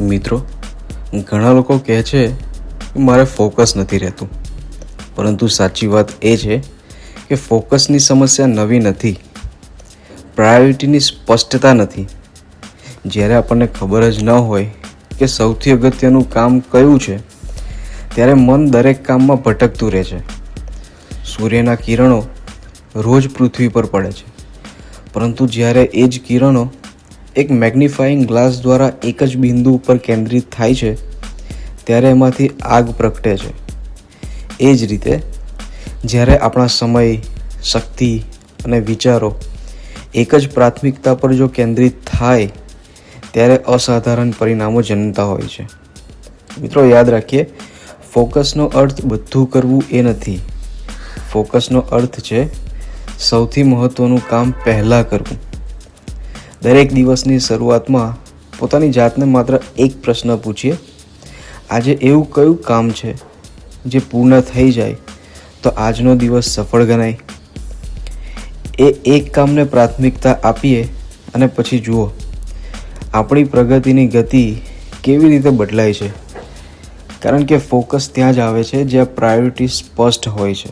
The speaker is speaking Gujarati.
મિત્રો, ઘણા લોકો કહે છે કે મારે ફોકસ નથી રહેતું, પરંતુ સાચી વાત એ છે કે ફોકસની સમસ્યા નવી નથી. પ્રાયોરિટીની સ્પષ્ટતા નથી. જ્યારે આપણને ખબર જ ન હોય કે સૌથી અગત્યનું કામ કયું છે, ત્યારે મન દરેક કામમાં ભટકતું રહે છે. સૂર્યના કિરણો રોજ પૃથ્વી પર પડે છે, પરંતુ જ્યારે એ જ કિરણો એક મેગ્નિફાઈંગ ગ્લાસ દ્વારા એક જ બિંદુ ઉપર કેન્દ્રિત થાય છે, ત્યારે એમાંથી આગ પ્રગટે છે. એ જ રીતે જ્યારે આપણા સમય, શક્તિ અને વિચારો એક જ પ્રાથમિકતા પર જો કેન્દ્રિત થાય, ત્યારે અસાધારણ પરિણામો જન્મતા હોય છે. મિત્રો, યાદ રાખીએ, ફોકસનો અર્થ બધું કરવું એ નથી. ફોકસનો અર્થ છે સૌથી મહત્ત્વનું કામ પહેલાં કરવું. દરેક દિવસની શરૂઆતમાં પોતાની જાતને માત્ર એક પ્રશ્ન પૂછીએ: આજે એવું કયું કામ છે જે પૂર્ણ થઈ જાય તો આજનો દિવસ સફળ ગણાય? એ એક કામને પ્રાથમિકતા આપીએ અને પછી જુઓ આપણી પ્રગતિની ગતિ કેવી રીતે બદલાય છે. કારણ કે ફોકસ ત્યાં જ આવે છે જ્યાં પ્રાયોરિટી સ્પષ્ટ હોય છે.